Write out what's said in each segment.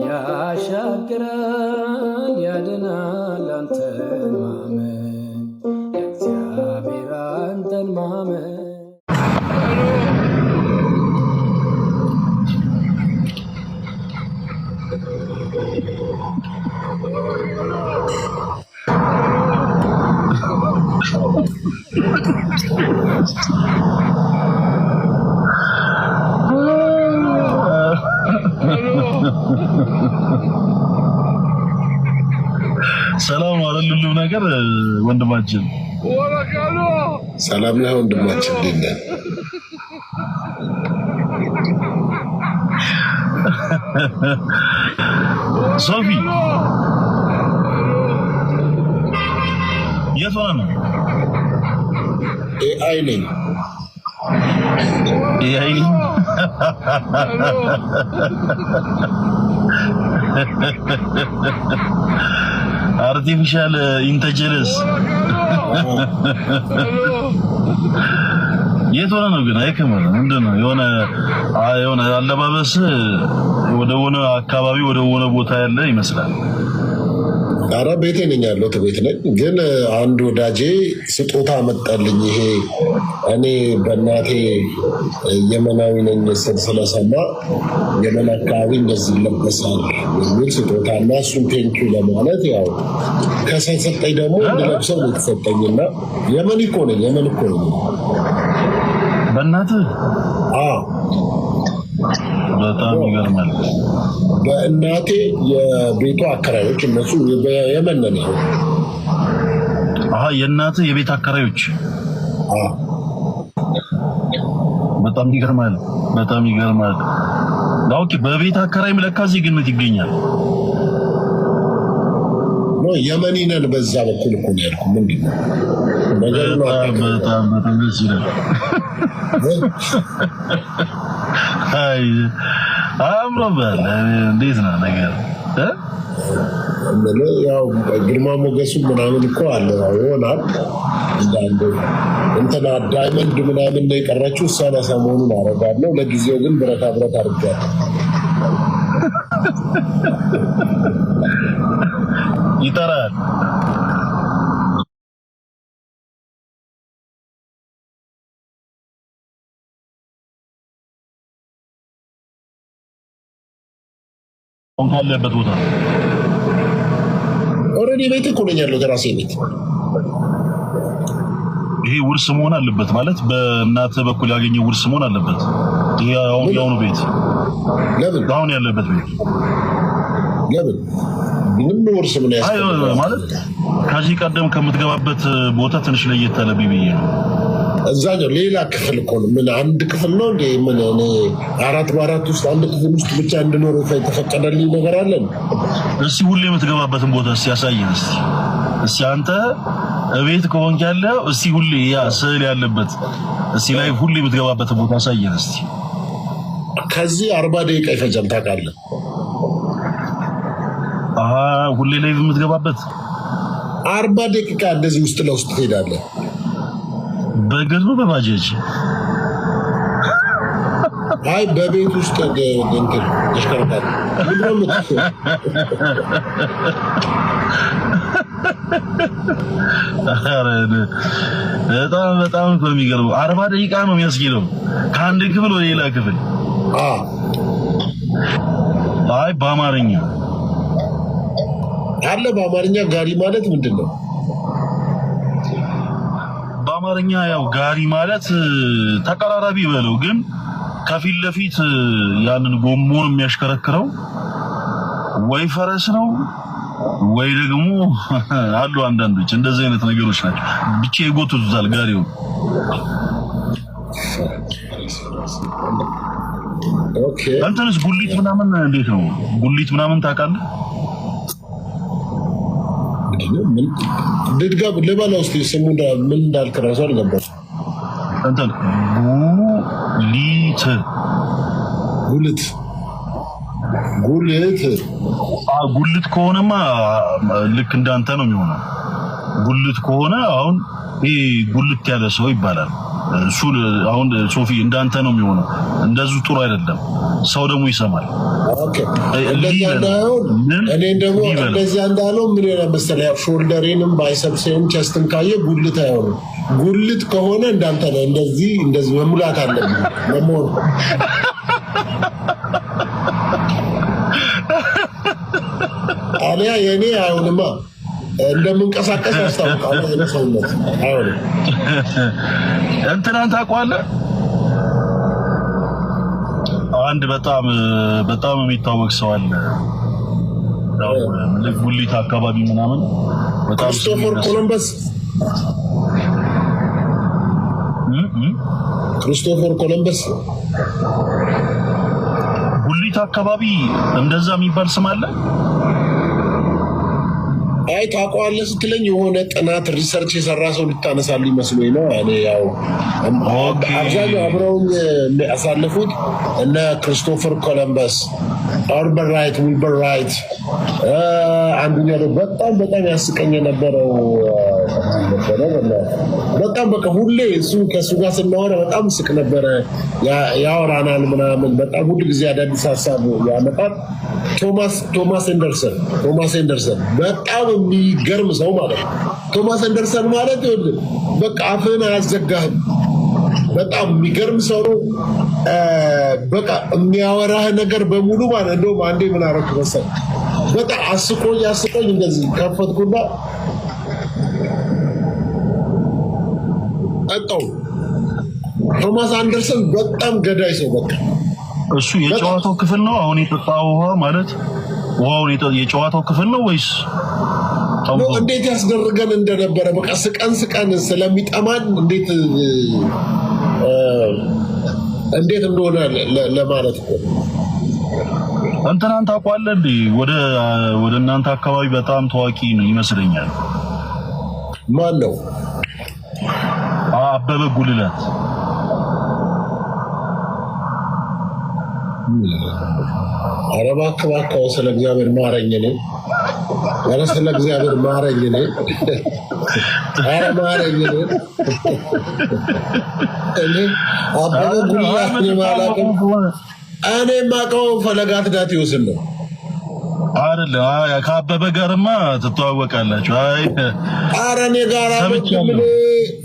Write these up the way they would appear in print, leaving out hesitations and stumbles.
ያሻግራል ያድናል አንተን ማመን እግዚአብሔር አንተን ማመን ሰላም አለልሉ ነገር ወንድማችን ሰላም ነው ወንድማችን ዲና ሶፊ የቷ ነው ኤአይ ነኝ ኤአይ አርቲፊሻል ኢንተለጀንስ የቶና ነው ግን አይከመር ምንድነው የሆነ አለባበስ ወደ ሆነ አካባቢ ወደ ሆነ ቦታ ያለ ይመስላል። አረ ቤቴ ነኝ ያለሁት ቤት ነኝ። ግን አንድ ወዳጄ ስጦታ መጣልኝ። ይሄ እኔ በእናቴ የመናዊ ነኝ ስለሰማ የመን አካባቢ እንደዚህ ይለበሳል የሚል ስጦታ እና እሱን ቴንኪው ለማለት ያው ከሰጠኝ ደግሞ እንድለብሰው ነው የተሰጠኝና የመን እኮ ነኝ በእናትህ በጣም ይገርማል። በእናቴ የቤቱ አከራዮች እነሱ የመን ነው። የእናትህ የቤት አከራዮች በጣም ይገርማል። ኦኬ በቤት አከራይም ለካ ዜግነት ይገኛል። የመኒ ነን በዛ በኩል እኮ ነው ያልኩህ። ምንድነው በጣም ደስ ይላል። አይ አምሮባል። እንዴት ነው ነገር ያው ግርማ ሞገሱ ምናምን እኮ አለ ይሆናል። እንዳንዱ እንትና ዳይመንድ ምናምን ነው የቀረችው እሷ ሰሞኑን አደርጋለሁ። ለጊዜው ግን ብረታ አድርጋለሁ። ይጠራል ካለበት ቦታ ኦሬዲ ቤት እኮ ነኝ ያለው የራሴ ቤት። ይሄ ውርስ መሆን አለበት ማለት በእናት በኩል ያገኘው ውርስ መሆን አለበት። ይሄ ያው ነው ቤት ለምን አሁን ያለበት ቤት ለምን ምንም ውርስ ምን ያስፈልጋል ማለት ከዚህ ቀደም ከምትገባበት ቦታ ትንሽ ለየት ያለ ቢብዬ ነው። እዛኛው ሌላ ክፍል እኮ ነው። ምን አንድ ክፍል ነው እንዴ? ምን እኔ 4x4 ውስጥ አንድ ክፍል ውስጥ ብቻ እንድኖር የተፈቀደልኝ ነገር አለን? እስቲ ሁሌ የምትገባበትን ቦታ እስቲ ያሳየን። እስቲ አንተ እቤት ከሆንክ ያለው እስቲ ሁሌ ያ ስዕል ያለበት እስቲ ላይ ሁሌ የምትገባበትን ቦታ ያሳየን እስቲ። ከዚህ 40 ደቂቃ ይፈጃል ታውቃለህ? ሁሌ ላይ የምትገባበት 40 ደቂቃ እንደዚህ ውስጥ ለውስጥ ትሄዳለህ። በእግር ነው በባጃጅ? አይ በቤት ውስጥ እንትን ተሽከርካሪ በጣም እኮ የሚገርመው 40 ደቂቃ ነው የሚያስጌደው ከአንድ ክፍል ወደ ሌላ ክፍል። አይ በአማርኛ አለ። በአማርኛ ጋሪ ማለት ምንድን ነው? በአማርኛ ያው ጋሪ ማለት ተቀራራቢ በለው፣ ግን ከፊት ለፊት ያንን ጎሞን የሚያሽከረክረው ወይ ፈረስ ነው ወይ ደግሞ አሉ አንዳንዶች እንደዚህ አይነት ነገሮች ናቸው። ብቻ ይጎቱታል ጋሪው። ኦኬ አንተንስ ጉሊት ምናምን እንዴት ነው? ጉሊት ምናምን ታውቃለህ? ድድጋም ልበላው እስኪ ስሙ ምን እንዳልክ እራሱ አልገባም። እንትን ጉልት ከሆነማ ልክ እንዳንተ ነው የሚሆነው። ጉልት ከሆነ አሁን ይሄ ጉልት ያለ ሰው ይባላል። እሱ አሁን ሶፊ እንዳንተ ነው የሚሆነው። እንደዚሁ ጥሩ አይደለም። ሰው ደግሞ ይሰማል። ኦኬ እንደዚያ እንዳይሆን እኔ ደግሞ እንደዚያ እንዳለው ምን ይላል መሰለህ ሾልደሬንም ባይሰፕሴንም ቸስትን ካየ ጉልት አይሆንም ጉልት ከሆነ እንዳንተ ነው እንደዚህ መሙላት አለብኝ ለሞር አሊያ የኔ አይሆንማ እንደምንቀሳቀስ ያስታውቃል ለሰውነት አይሆንም እንትናን ታውቀዋለህ አንድ በጣም የሚታወቅ ሰው አለ ጉሊት አካባቢ ምናምን በጣም ክሪስቶፈር ኮሎምበስ ጉሊት አካባቢ እንደዛ የሚባል ስም አለ አይ ታውቀዋለህ ስትለኝ የሆነ ጥናት ሪሰርች የሰራ ሰው ልታነሳልኝ መስሎኝ ነው እኔ ያው አብዛኛው አብረውኝ ያሳለፉት እነ ክሪስቶፈር ኮሎምበስ ኦልበር ራይት ዊልበር ራይት አንዱኛው በጣም ያስቀኝ የነበረው በጣም በቃ ሁሌ ከእሱ ጋር ስናወራ በጣም ስቅ ነበረ ያወራናል ምናምን በጣም ሁሉ ጊዜ አዳዲስ ሀሳብ ያመጣል ቶማስ ኤንደርሰን በጣም የሚገርም ሰው ማለት ነው ቶማስ ኤንደርሰን ማለት በቃ አፍህን አያዘጋህም በጣም የሚገርም ሰው ነው በቃ የሚያወራህ ነገር በሙሉ ማለት እንደውም አንዴ ምን አደረኩ መሰለህ በጣም አስቆኝ እንደዚህ ከፈትኩና አጣው ቶማስ አንደርሰን በጣም ገዳይ ሰው በቃ እሱ የጨዋታው ክፍል ነው አሁን የጠጣው ውሃ ማለት ውሃውን የጨዋታው ክፍል ነው ወይስ እንዴት ያስደርገን እንደነበረ በቃ ስቀን ስለሚጠማን እንዴት እንደሆነ ለማለት ነው እንትናን ታውቀዋለህ እንዴ ወደ እናንተ አካባቢ በጣም ታዋቂ ነው ይመስለኛል ማን ነው አበበ ጉልላት ኧረ እባክህ ስለ እግዚአብሔር ማረኝ እኔ ኧረ ስለ እግዚአብሔር ማረኝ እኔ ኧረ ማረኝ እኔ አበበ ጉልላት የማላውቀው እኔ የማውቀው ፈለጋት ዳቴዎስን ነው አይደለም ከአበበ ጋርማ ትተዋወቃላችሁ ኧረ እኔ ጋር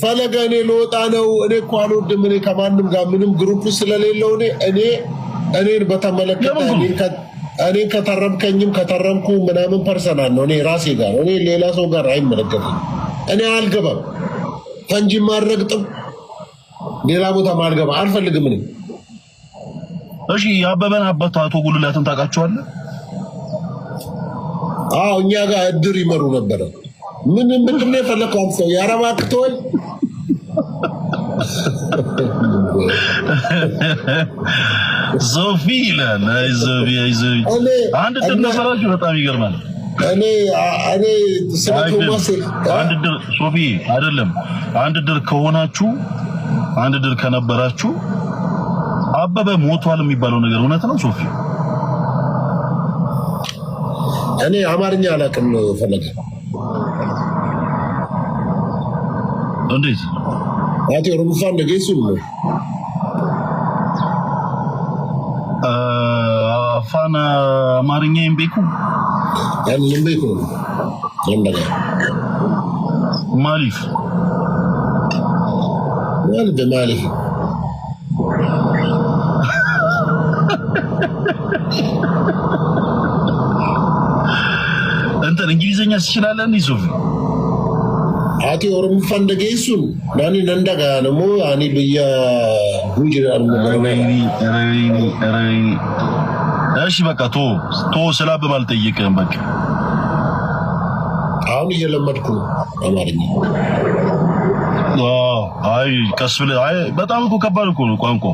ፈለገ እኔ ልወጣ ነው እኔ እኮ አልወድም እኔ ከማንም ጋር ምንም ግሩፕ ስለሌለው እኔን በተመለከተ እኔን ከተረምከኝም ከተረምኩ ምናምን ፐርሰናል ነው እኔ ራሴ ጋር እኔ ሌላ ሰው ጋር አይመለከትም እኔ አልገባም ፈንጂ ማረግጥም ሌላ ቦታ ማልገባ አልፈልግም እኔ እሺ የአበበን አባት አቶ ጉልላትን ታውቃቸዋለህ አዎ እኛ ጋር እድር ይመሩ ነበረ ምንም የፈለከው ሰው ያረባክቶል ዞፊ ይላል ዞፊ አንድ ድር ነበራችሁ በጣም ይገርማል እኔ ስለቶማስ አንድ ድር ሶፊ አይደለም አንድ ድር ከሆናችሁ አንድ ድር ከነበራችሁ አበበ ሞቷል የሚባለው ነገር እውነት ነው ሶፊ እኔ አማርኛ አላውቅም ፈለገ እንዴት አቶ ሩፋን ነገይሱ ነው አፋን አማርኛ እምቤኩ ያን እምቤኩ እንደጋ ማሊፍ ማሊፍ እንትን እንግሊዘኛ ትችላለህ እንዴ ሶፊ አቲ ኦሮሞ ፈንደገይሱን ናኒ ነንደጋ ነሞ አኒ በያ ጉጅራን ረይ እሺ በቃ ቶ ስላበብ አልጠይቅህም በቃ አሁን እየለመድኩ ነው አማርኛ አይ ቀስ ብለህ አይ በጣም እኮ ከባድ እኮ ነው ቋንቋ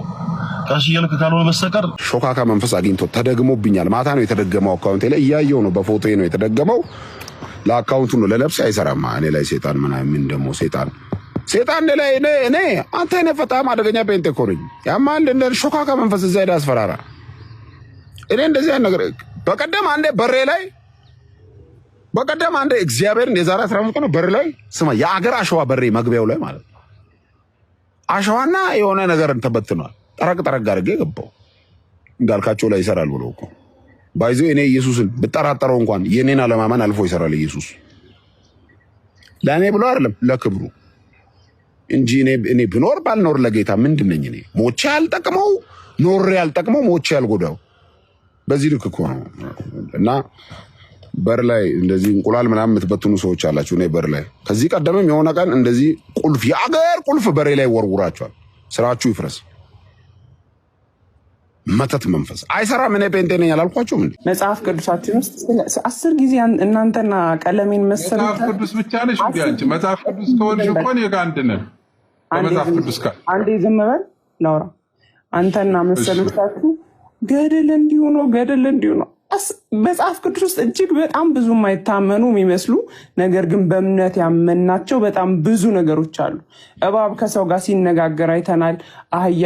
ቀስ እያልክ ካልሆነ በስተቀር ሾካካ መንፈስ አግኝቶ ተደግሞብኛል ማታ ነው የተደገመው አካውንቴ ላይ እያየው ነው በፎቶዬ ነው የተደገመው ለአካውንቱ ነው ለነፍስ አይሰራማ እኔ ላይ ሴጣን ምናምን ደግሞ ሴጣን ላይ እኔ አንተ ነህ በጣም አደገኛ ጴንጤ እኮ ነኝ ያማል እንደ ሾካካ መንፈስ እዛ ሄዳ አስፈራራ እኔ እንደዚህ አይነት ነገር በቀደም አንዴ እግዚአብሔርን የዛሬ 15 ቀን በር ላይ ስማ የአገር አሸዋ በሬ መግቢያው ላይ ማለት አሸዋና የሆነ ነገር ተበትኗል ጠረቅ አድርጌ ገባው እንዳልካቸው ላይ ይሰራል ብሎ እኮ ባይዞ እኔ ኢየሱስን ብጠራጠረው እንኳን የኔን አለማመን አልፎ ይሰራል ኢየሱስ ለእኔ ብሎ አይደለም ለክብሩ እንጂ እኔ ብኖር ባልኖር ለጌታ ምንድን ነኝ? እኔ ሞቼ አልጠቅመው ኖሬ አልጠቅመው ሞቼ አልጎዳው። በዚህ ልክ እኮ ነው። እና በር ላይ እንደዚህ እንቁላል ምናምን የምትበትኑ ሰዎች አላችሁ። እኔ በር ላይ ከዚህ ቀደምም የሆነ ቀን እንደዚህ ቁልፍ የአገር ቁልፍ በሬ ላይ ወርውራችኋል። ስራችሁ ይፍረስ። መተት መንፈስ አይሰራም። እኔ ጴንጤ ነኝ አላልኳችሁም እንዴ? መጽሐፍ ቅዱሳችን ውስጥ 10 ጊዜ እናንተና ቀለሜን መሰለ መጽሐፍ ቅዱስ ብቻ ነሽ እንዴ አንቺ? መጽሐፍ ቅዱስ ከሆንሽ እኮ እኔ ጋር አንድ ነን። በመጽሐፍ ቅዱስ ጋር አንዴ ዝም በል ላውራ። አንተና መሰሎቻችሁ ገደል እንዲሁ ነው፣ ገደል እንዲሁ ነው። መጽሐፍ ቅዱስ ውስጥ እጅግ በጣም ብዙ የማይታመኑ የሚመስሉ ነገር ግን በእምነት ያመናቸው በጣም ብዙ ነገሮች አሉ። እባብ ከሰው ጋር ሲነጋገር አይተናል። አህያ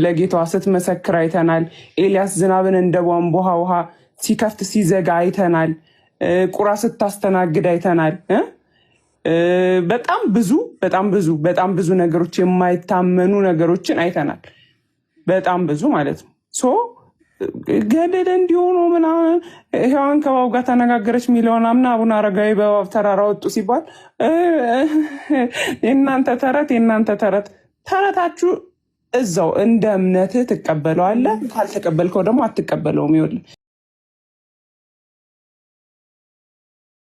ለጌታዋ ስትመሰክር አይተናል። ኤልያስ ዝናብን እንደ ቧንቧ ውሃ ሲከፍት ሲዘጋ አይተናል። ቁራ ስታስተናግድ አይተናል። በጣም ብዙ ነገሮች የማይታመኑ ነገሮችን አይተናል። በጣም ብዙ ማለት ነው። ገደል እንዲሆኑ ምናምን ሔዋን ከእባብ ጋር ተነጋገረች የሚለውን አምና አቡነ አረጋዊ በእባብ ተራራ ወጡ ሲባል የእናንተ ተረት ተረታችሁ እዛው እንደ እምነትህ ትቀበለዋለህ። ካልተቀበልከው ደግሞ አትቀበለውም። ይኸውልህ